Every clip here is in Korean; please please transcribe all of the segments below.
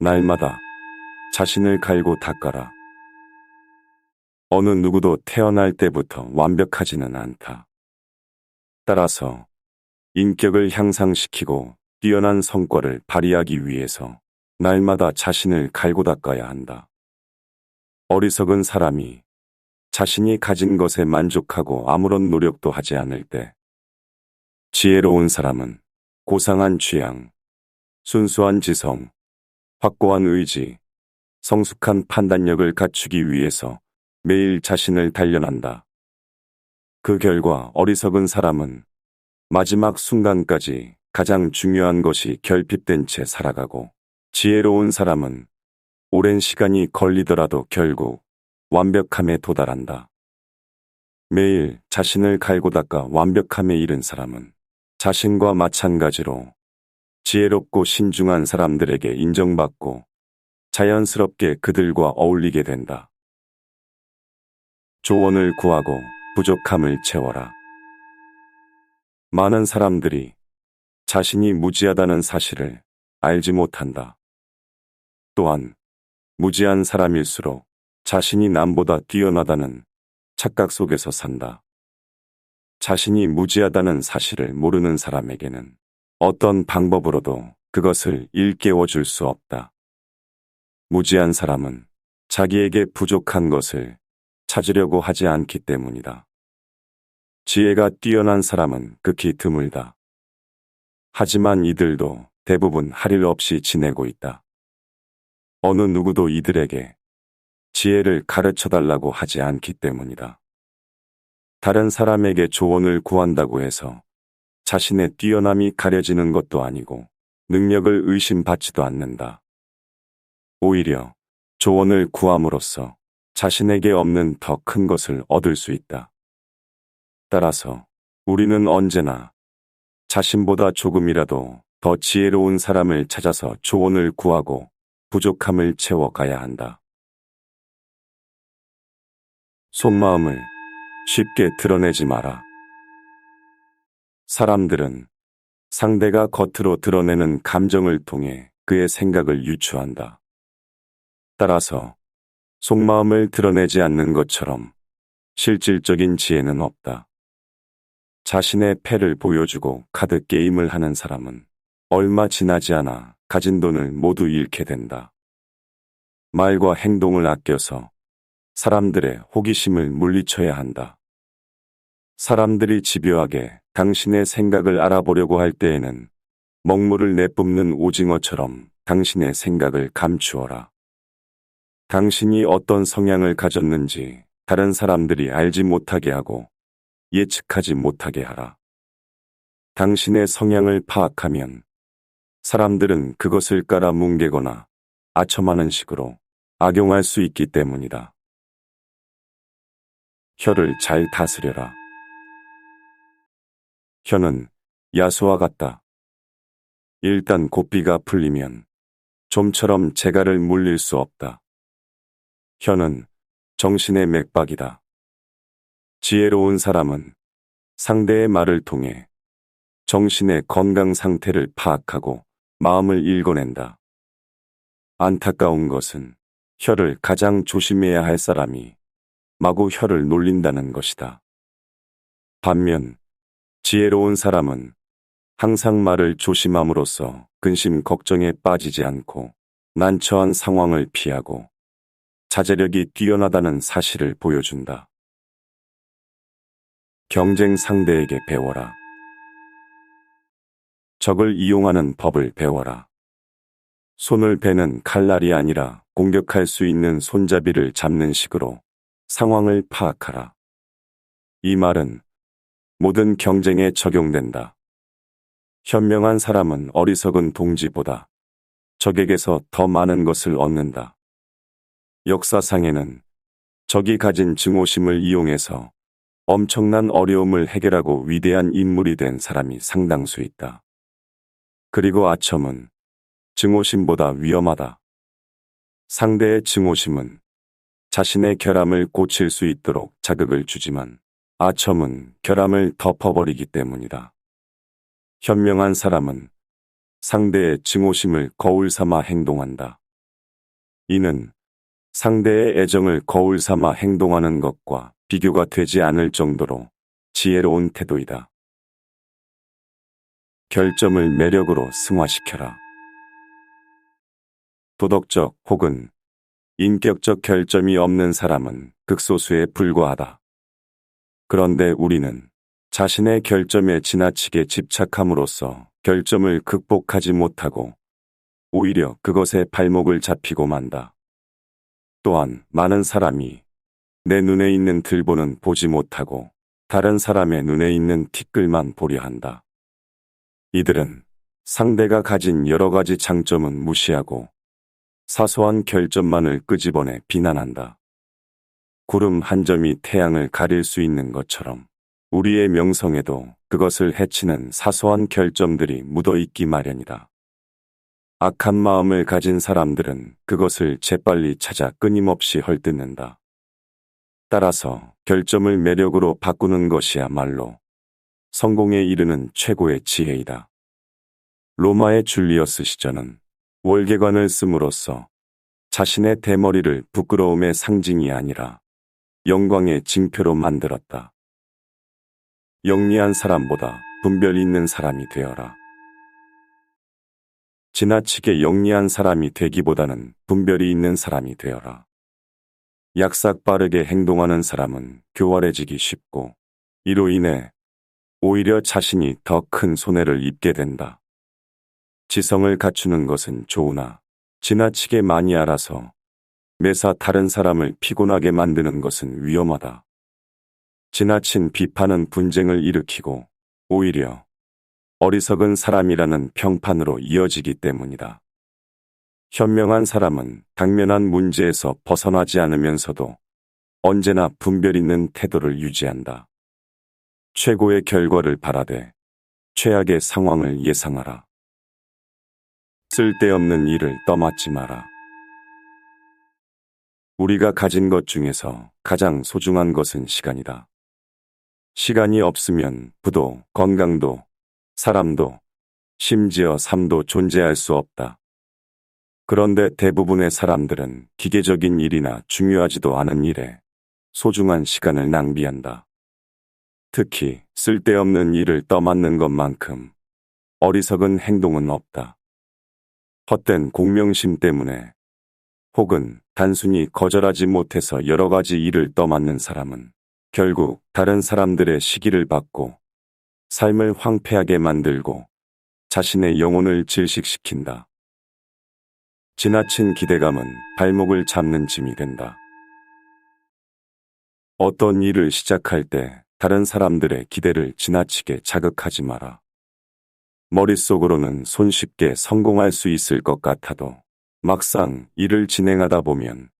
날마다 자신을 갈고 닦아라. 어느 누구도 태어날 때부터 완벽하지는 않다. 따라서 인격을 향상시키고 뛰어난 성과를 발휘하기 위해서 날마다 자신을 갈고 닦아야 한다. 어리석은 사람이 자신이 가진 것에 만족하고 아무런 노력도 하지 않을 때, 지혜로운 사람은 고상한 취향, 순수한 지성, 확고한 의지, 성숙한 판단력을 갖추기 위해서 매일 자신을 단련한다. 그 결과 어리석은 사람은 마지막 순간까지 가장 중요한 것이 결핍된 채 살아가고, 지혜로운 사람은 오랜 시간이 걸리더라도 결국 완벽함에 도달한다. 매일 자신을 갈고 닦아 완벽함에 이른 사람은 자신과 마찬가지로 지혜롭고 신중한 사람들에게 인정받고 자연스럽게 그들과 어울리게 된다. 조언을 구하고 부족함을 채워라. 많은 사람들이 자신이 무지하다는 사실을 알지 못한다. 또한 무지한 사람일수록 자신이 남보다 뛰어나다는 착각 속에서 산다. 자신이 무지하다는 사실을 모르는 사람에게는 어떤 방법으로도 그것을 일깨워 줄 수 없다. 무지한 사람은 자기에게 부족한 것을 찾으려고 하지 않기 때문이다. 지혜가 뛰어난 사람은 극히 드물다. 하지만 이들도 대부분 할 일 없이 지내고 있다. 어느 누구도 이들에게 지혜를 가르쳐달라고 하지 않기 때문이다. 다른 사람에게 조언을 구한다고 해서 자신의 뛰어남이 가려지는 것도 아니고 능력을 의심받지도 않는다. 오히려 조언을 구함으로써 자신에게 없는 더 큰 것을 얻을 수 있다. 따라서 우리는 언제나 자신보다 조금이라도 더 지혜로운 사람을 찾아서 조언을 구하고 부족함을 채워가야 한다. 속마음을 쉽게 드러내지 마라. 사람들은 상대가 겉으로 드러내는 감정을 통해 그의 생각을 유추한다. 따라서 속마음을 드러내지 않는 것처럼 실질적인 지혜는 없다. 자신의 패를 보여주고 카드 게임을 하는 사람은 얼마 지나지 않아 가진 돈을 모두 잃게 된다. 말과 행동을 아껴서 사람들의 호기심을 물리쳐야 한다. 사람들이 집요하게 당신의 생각을 알아보려고 할 때에는 먹물을 내뿜는 오징어처럼 당신의 생각을 감추어라. 당신이 어떤 성향을 가졌는지 다른 사람들이 알지 못하게 하고 예측하지 못하게 하라. 당신의 성향을 파악하면 사람들은 그것을 깔아뭉개거나 아첨하는 식으로 악용할 수 있기 때문이다. 혀를 잘 다스려라. 혀는 야수와 같다. 일단 고삐가 풀리면 좀처럼 재갈을 물릴 수 없다. 혀는 정신의 맥박이다. 지혜로운 사람은 상대의 말을 통해 정신의 건강 상태를 파악하고 마음을 읽어낸다. 안타까운 것은 혀를 가장 조심해야 할 사람이 마구 혀를 놀린다는 것이다. 반면 지혜로운 사람은 항상 말을 조심함으로써 근심 걱정에 빠지지 않고 난처한 상황을 피하고 자제력이 뛰어나다는 사실을 보여준다. 경쟁 상대에게 배워라. 적을 이용하는 법을 배워라. 손을 베는 칼날이 아니라 공격할 수 있는 손잡이를 잡는 식으로 상황을 파악하라. 이 말은 모든 경쟁에 적용된다. 현명한 사람은 어리석은 동지보다 적에게서 더 많은 것을 얻는다. 역사상에는 적이 가진 증오심을 이용해서 엄청난 어려움을 해결하고 위대한 인물이 된 사람이 상당수 있다. 그리고 아첨은 증오심보다 위험하다. 상대의 증오심은 자신의 결함을 고칠 수 있도록 자극을 주지만 아첨은 결함을 덮어버리기 때문이다. 현명한 사람은 상대의 증오심을 거울 삼아 행동한다. 이는 상대의 애정을 거울 삼아 행동하는 것과 비교가 되지 않을 정도로 지혜로운 태도이다. 결점을 매력으로 승화시켜라. 도덕적 혹은 인격적 결점이 없는 사람은 극소수에 불과하다. 그런데 우리는 자신의 결점에 지나치게 집착함으로써 결점을 극복하지 못하고 오히려 그것에 발목을 잡히고 만다. 또한 많은 사람이 내 눈에 있는 들보는 보지 못하고 다른 사람의 눈에 있는 티끌만 보려 한다. 이들은 상대가 가진 여러 가지 장점은 무시하고 사소한 결점만을 끄집어내 비난한다. 구름 한 점이 태양을 가릴 수 있는 것처럼 우리의 명성에도 그것을 해치는 사소한 결점들이 묻어있기 마련이다. 악한 마음을 가진 사람들은 그것을 재빨리 찾아 끊임없이 헐뜯는다. 따라서 결점을 매력으로 바꾸는 것이야말로 성공에 이르는 최고의 지혜이다. 로마의 줄리어스 시저는 월계관을 씀으로써 자신의 대머리를 부끄러움의 상징이 아니라 영광의 징표로 만들었다. 영리한 사람보다 분별 있는 사람이 되어라. 지나치게 영리한 사람이 되기보다는 분별이 있는 사람이 되어라. 약삭 빠르게 행동하는 사람은 교활해지기 쉽고 이로 인해 오히려 자신이 더 큰 손해를 입게 된다. 지성을 갖추는 것은 좋으나 지나치게 많이 알아서 매사 다른 사람을 피곤하게 만드는 것은 위험하다. 지나친 비판은 분쟁을 일으키고 오히려 어리석은 사람이라는 평판으로 이어지기 때문이다. 현명한 사람은 당면한 문제에서 벗어나지 않으면서도 언제나 분별 있는 태도를 유지한다. 최고의 결과를 바라되 최악의 상황을 예상하라. 쓸데없는 일을 떠맡지 마라. 우리가 가진 것 중에서 가장 소중한 것은 시간이다. 시간이 없으면 부도, 건강도, 사람도, 심지어 삶도 존재할 수 없다. 그런데 대부분의 사람들은 기계적인 일이나 중요하지도 않은 일에 소중한 시간을 낭비한다. 특히 쓸데없는 일을 떠맡는 것만큼 어리석은 행동은 없다. 헛된 공명심 때문에 혹은 단순히 거절하지 못해서 여러 가지 일을 떠맡는 사람은 결국 다른 사람들의 시기를 받고 삶을 황폐하게 만들고 자신의 영혼을 질식시킨다. 지나친 기대감은 발목을 잡는 짐이 된다. 어떤 일을 시작할 때 다른 사람들의 기대를 지나치게 자극하지 마라. 머릿속으로는 손쉽게 성공할 수 있을 것 같아도 막상 일을 진행하다 보면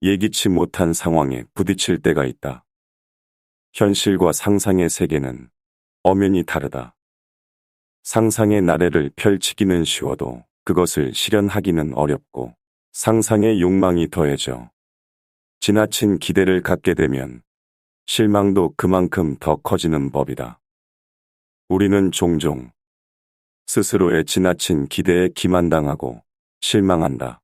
예기치 못한 상황에 부딪힐 때가 있다. 현실과 상상의 세계는 엄연히 다르다. 상상의 나래를 펼치기는 쉬워도 그것을 실현하기는 어렵고 상상의 욕망이 더해져 지나친 기대를 갖게 되면 실망도 그만큼 더 커지는 법이다. 우리는 종종 스스로의 지나친 기대에 기만당하고 실망한다.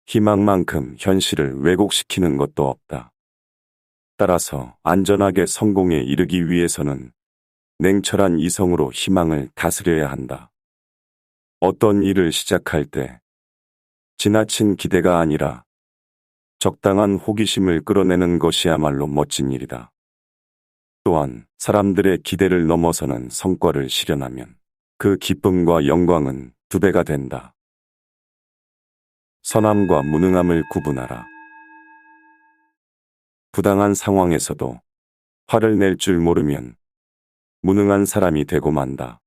희망만큼 현실을 왜곡시키는 것도 없다. 따라서 안전하게 성공에 이르기 위해서는 냉철한 이성으로 희망을 다스려야 한다. 어떤 일을 시작할 때 지나친 기대가 아니라 적당한 호기심을 끌어내는 것이야말로 멋진 일이다. 또한 사람들의 기대를 넘어서는 성과를 실현하면 그 기쁨과 영광은 2배가 된다. 선함과 무능함을 구분하라. 부당한 상황에서도 화를 낼 줄 모르면 무능한 사람이 되고 만다.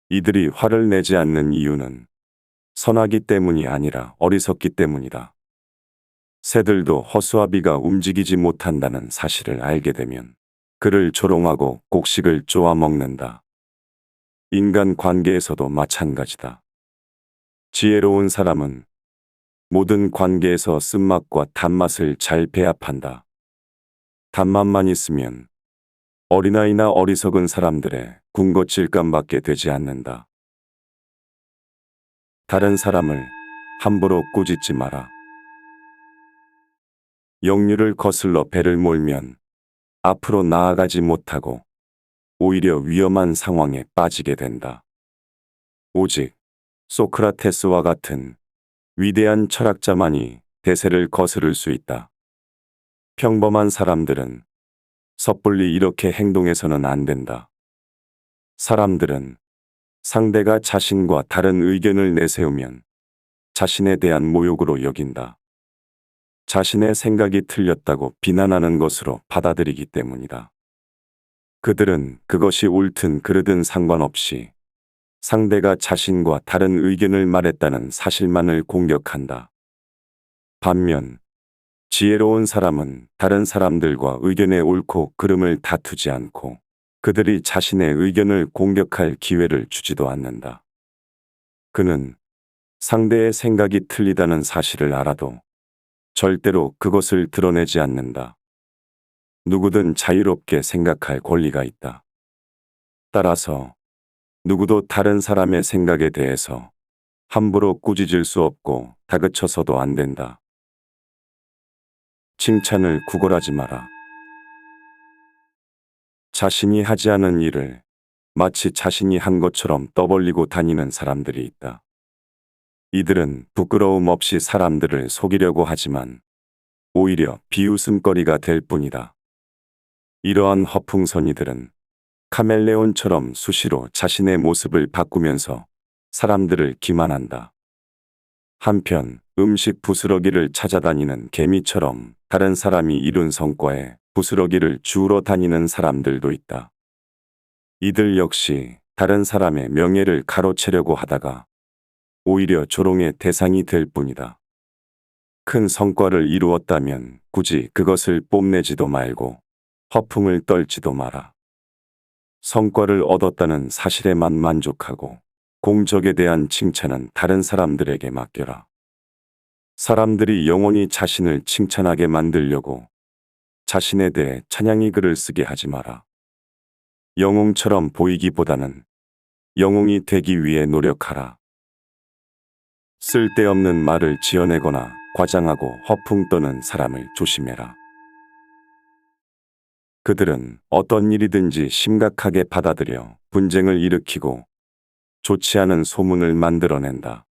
이들이 화를 내지 않는 이유는 선하기 때문이 아니라 어리석기 때문이다. 새들도 허수아비가 움직이지 못한다는 사실을 알게 되면 그를 조롱하고 곡식을 쪼아 먹는다. 인간 관계에서도 마찬가지다. 지혜로운 사람은 모든 관계에서 쓴맛과 단맛을 잘 배합한다. 단맛만 있으면 어린아이나 어리석은 사람들의 군것질감밖에 되지 않는다. 다른 사람을 함부로 꾸짖지 마라. 역류를 거슬러 배를 몰면 앞으로 나아가지 못하고 오히려 위험한 상황에 빠지게 된다. 오직 소크라테스와 같은 위대한 철학자만이 대세를 거스를 수 있다. 평범한 사람들은 섣불리 이렇게 행동해서는 안 된다. 사람들은 상대가 자신과 다른 의견을 내세우면 자신에 대한 모욕으로 여긴다. 자신의 생각이 틀렸다고 비난하는 것으로 받아들이기 때문이다. 그들은 그것이 옳든 그르든 상관없이 상대가 자신과 다른 의견을 말했다는 사실만을 공격한다. 반면 지혜로운 사람은 다른 사람들과 의견의 옳고 그름을 다투지 않고 그들이 자신의 의견을 공격할 기회를 주지도 않는다. 그는 상대의 생각이 틀리다는 사실을 알아도 절대로 그것을 드러내지 않는다. 누구든 자유롭게 생각할 권리가 있다. 따라서 누구도 다른 사람의 생각에 대해서 함부로 꾸짖을 수 없고 다그쳐서도 안 된다. 칭찬을 구걸하지 마라. 자신이 하지 않은 일을 마치 자신이 한 것처럼 떠벌리고 다니는 사람들이 있다. 이들은 부끄러움 없이 사람들을 속이려고 하지만 오히려 비웃음거리가 될 뿐이다. 이러한 허풍선이들은 카멜레온처럼 수시로 자신의 모습을 바꾸면서 사람들을 기만한다. 한편 음식 부스러기를 찾아다니는 개미처럼 다른 사람이 이룬 성과에 부스러기를 주우러 다니는 사람들도 있다. 이들 역시 다른 사람의 명예를 가로채려고 하다가 오히려 조롱의 대상이 될 뿐이다. 큰 성과를 이루었다면 굳이 그것을 뽐내지도 말고 허풍을 떨지도 마라. 성과를 얻었다는 사실에만 만족하고 공적에 대한 칭찬은 다른 사람들에게 맡겨라. 사람들이 영원히 자신을 칭찬하게 만들려고 자신에 대해 찬양의 글을 쓰게 하지 마라. 영웅처럼 보이기보다는 영웅이 되기 위해 노력하라. 쓸데없는 말을 지어내거나 과장하고 허풍 떠는 사람을 조심해라. 그들은 어떤 일이든지 심각하게 받아들여 분쟁을 일으키고 좋지 않은 소문을 만들어낸다.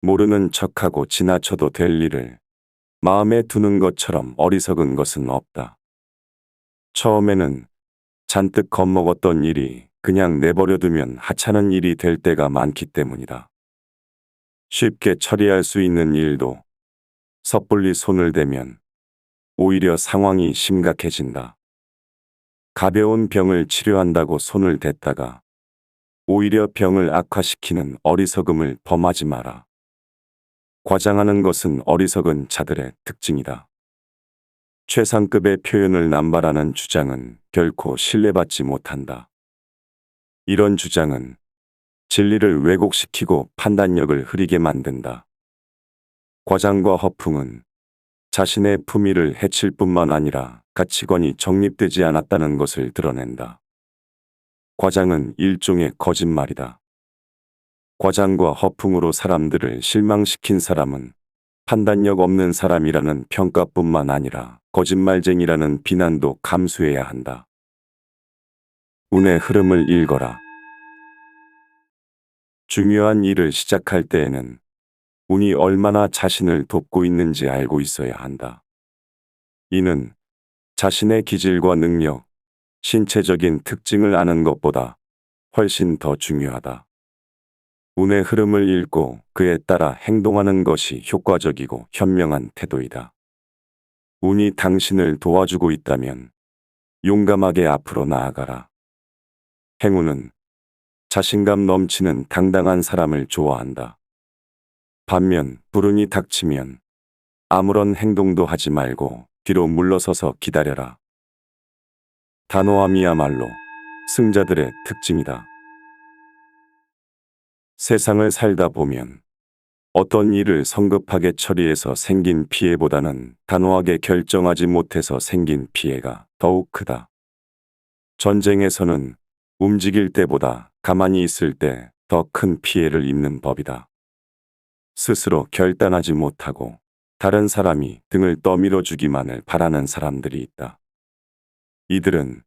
모르는 척하고 지나쳐도 될 일을 마음에 두는 것처럼 어리석은 것은 없다. 처음에는 잔뜩 겁먹었던 일이 그냥 내버려두면 하찮은 일이 될 때가 많기 때문이다. 쉽게 처리할 수 있는 일도 섣불리 손을 대면 오히려 상황이 심각해진다. 가벼운 병을 치료한다고 손을 댔다가 오히려 병을 악화시키는 어리석음을 범하지 마라. 과장하는 것은 어리석은 자들의 특징이다. 최상급의 표현을 남발하는 주장은 결코 신뢰받지 못한다. 이런 주장은 진리를 왜곡시키고 판단력을 흐리게 만든다. 과장과 허풍은 자신의 품위를 해칠 뿐만 아니라 가치관이 정립되지 않았다는 것을 드러낸다. 과장은 일종의 거짓말이다. 과장과 허풍으로 사람들을 실망시킨 사람은 판단력 없는 사람이라는 평가뿐만 아니라 거짓말쟁이라는 비난도 감수해야 한다. 운의 흐름을 읽어라. 중요한 일을 시작할 때에는 운이 얼마나 자신을 돕고 있는지 알고 있어야 한다. 이는 자신의 기질과 능력, 신체적인 특징을 아는 것보다 훨씬 더 중요하다. 운의 흐름을 읽고 그에 따라 행동하는 것이 효과적이고 현명한 태도이다. 운이 당신을 도와주고 있다면 용감하게 앞으로 나아가라. 행운은 자신감 넘치는 당당한 사람을 좋아한다. 반면 불운이 닥치면 아무런 행동도 하지 말고 뒤로 물러서서 기다려라. 단호함이야말로 승자들의 특징이다. 세상을 살다 보면 어떤 일을 성급하게 처리해서 생긴 피해보다는 단호하게 결정하지 못해서 생긴 피해가 더욱 크다. 전쟁에서는 움직일 때보다 가만히 있을 때 더 큰 피해를 입는 법이다. 스스로 결단하지 못하고 다른 사람이 등을 떠밀어 주기만을 바라는 사람들이 있다. 이들은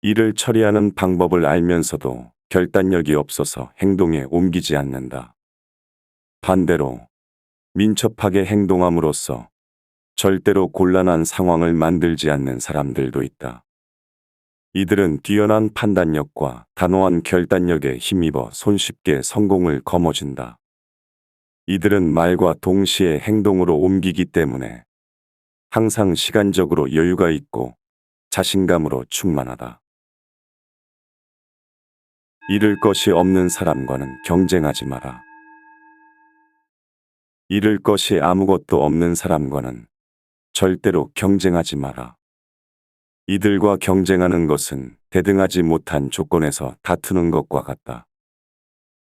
일을 처리하는 방법을 알면서도 결단력이 없어서 행동에 옮기지 않는다. 반대로 민첩하게 행동함으로써 절대로 곤란한 상황을 만들지 않는 사람들도 있다. 이들은 뛰어난 판단력과 단호한 결단력에 힘입어 손쉽게 성공을 거머쥔다. 이들은 말과 동시에 행동으로 옮기기 때문에 항상 시간적으로 여유가 있고 자신감으로 충만하다. 잃을 것이 없는 사람과는 경쟁하지 마라. 잃을 것이 아무것도 없는 사람과는 절대로 경쟁하지 마라. 이들과 경쟁하는 것은 대등하지 못한 조건에서 다투는 것과 같다.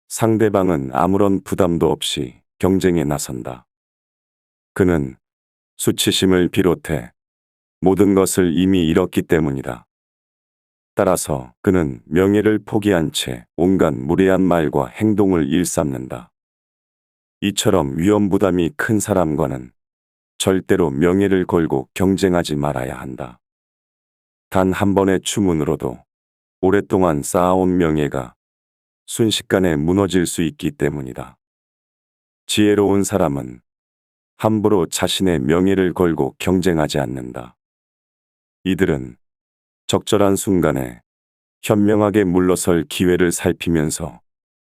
상대방은 아무런 부담도 없이 경쟁에 나선다. 그는 수치심을 비롯해 모든 것을 이미 잃었기 때문이다. 따라서 그는 명예를 포기한 채 온갖 무례한 말과 행동을 일삼는다. 이처럼 위험 부담이 큰 사람과는 절대로 명예를 걸고 경쟁하지 말아야 한다. 단 한 번의 추문으로도 오랫동안 쌓아온 명예가 순식간에 무너질 수 있기 때문이다. 지혜로운 사람은 함부로 자신의 명예를 걸고 경쟁하지 않는다. 이들은 적절한 순간에 현명하게 물러설 기회를 살피면서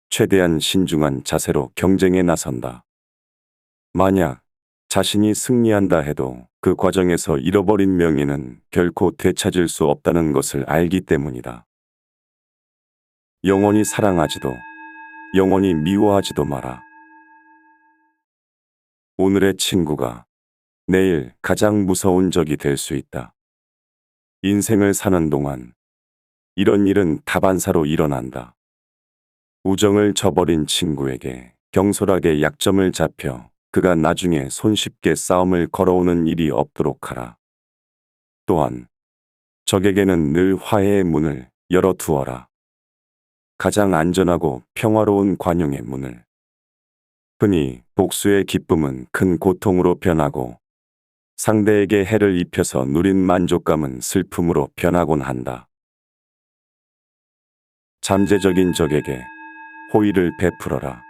최대한 신중한 자세로 경쟁에 나선다. 만약 자신이 승리한다 해도 그 과정에서 잃어버린 명예는 결코 되찾을 수 없다는 것을 알기 때문이다. 영원히 사랑하지도 영원히 미워하지도 마라. 오늘의 친구가 내일 가장 무서운 적이 될 수 있다. 인생을 사는 동안 이런 일은 다반사로 일어난다. 우정을 저버린 친구에게 경솔하게 약점을 잡혀 그가 나중에 손쉽게 싸움을 걸어오는 일이 없도록 하라. 또한 적에게는 늘 화해의 문을 열어두어라. 가장 안전하고 평화로운 관용의 문을. 흔히 복수의 기쁨은 큰 고통으로 변하고 상대에게 해를 입혀서 누린 만족감은 슬픔으로 변하곤 한다. 잠재적인 적에게 호의를 베풀어라.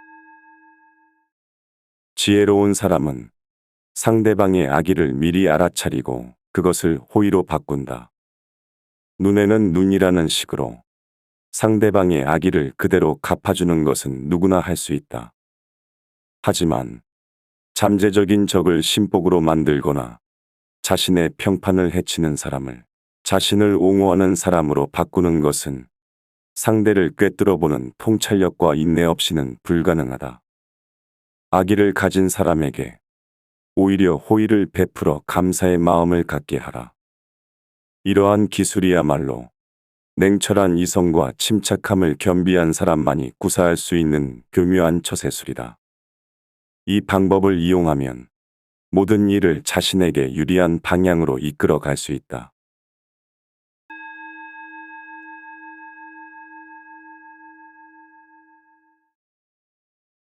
지혜로운 사람은 상대방의 악의를 미리 알아차리고 그것을 호의로 바꾼다. 눈에는 눈이라는 식으로 상대방의 악의를 그대로 갚아주는 것은 누구나 할 수 있다. 하지만 잠재적인 적을 심복으로 만들거나 자신의 평판을 해치는 사람을 자신을 옹호하는 사람으로 바꾸는 것은 상대를 꿰뚫어보는 통찰력과 인내 없이는 불가능하다. 악의를 가진 사람에게 오히려 호의를 베풀어 감사의 마음을 갖게 하라. 이러한 기술이야말로 냉철한 이성과 침착함을 겸비한 사람만이 구사할 수 있는 교묘한 처세술이다. 이 방법을 이용하면 모든 일을 자신에게 유리한 방향으로 이끌어 갈 수 있다.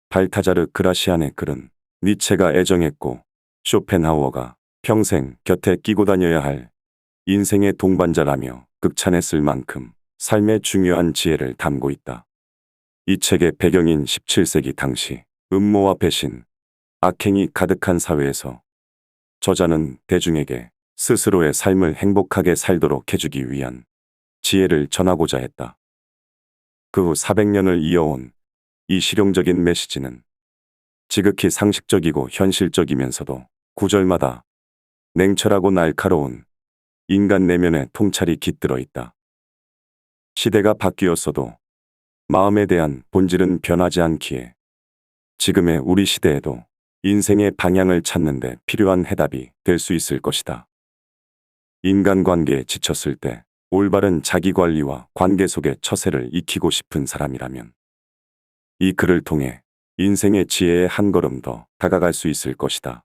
발타자르 그라시안의 글은 니체가 애정했고 쇼펜하우어가 평생 곁에 끼고 다녀야 할 인생의 동반자라며 극찬했을 만큼 삶의 중요한 지혜를 담고 있다. 이 책의 배경인 17세기 당시 음모와 배신, 악행이 가득한 사회에서 저자는 대중에게 스스로의 삶을 행복하게 살도록 해주기 위한 지혜를 전하고자 했다. 그 후 400년을 이어온 이 실용적인 메시지는 지극히 상식적이고 현실적이면서도 구절마다 냉철하고 날카로운 인간 내면의 통찰이 깃들어 있다. 시대가 바뀌었어도 마음에 대한 본질은 변하지 않기에 지금의 우리 시대에도 인생의 방향을 찾는 데 필요한 해답이 될 수 있을 것이다. 인간관계에 지쳤을 때 올바른 자기관리와 관계 속의 처세를 익히고 싶은 사람이라면 이 글을 통해 인생의 지혜에 한 걸음 더 다가갈 수 있을 것이다.